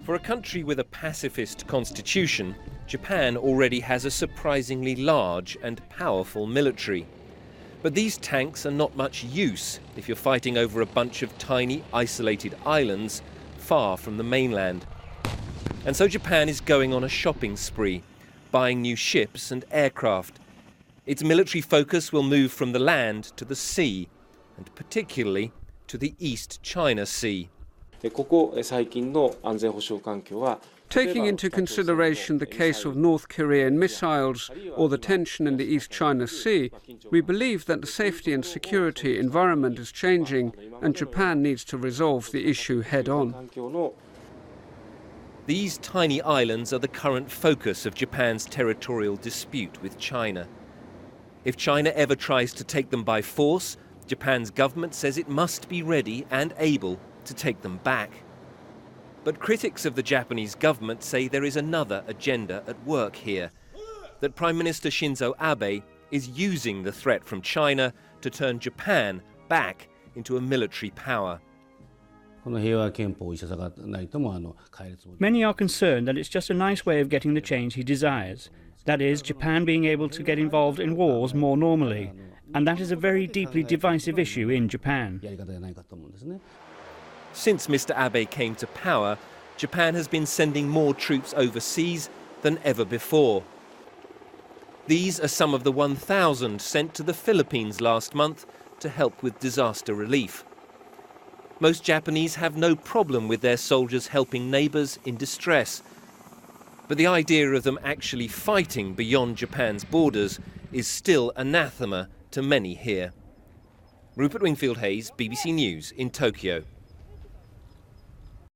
For a country with a pacifist constitution, Japan already has a surprisingly large and powerful military. But these tanks are not much use if you're fighting over a bunch of tiny, isolated islands far from the mainland. And so Japan is going on a shopping spree, buying new ships and aircraft. Its military focus will move from the land to the sea, and particularly to the East China Sea. Taking into consideration the case of North Korean missiles or the tension in the East China Sea, we believe that the safety and security environment is changing and Japan needs to resolve the issue head-on. These tiny islands are the current focus of Japan's territorial dispute with China. If China ever tries to take them by force, Japan's government says it must be ready and able to take them back. But critics of the Japanese government say there is another agenda at work here, that Prime Minister Shinzo Abe is using the threat from China to turn Japan back into a military power. Many are concerned that it's just a nice way of getting the change he desires. That is, Japan being able to get involved in wars more normally. And that is a very deeply divisive issue in Japan. Since Mr. Abe came to power, Japan has been sending more troops overseas than ever before. These are some of the 1,000 sent to the Philippines last month to help with disaster relief. Most Japanese have no problem with their soldiers helping neighbours in distress. But the idea of them actually fighting beyond Japan's borders is still anathema to many here. Rupert Wingfield-Hayes, BBC News in Tokyo.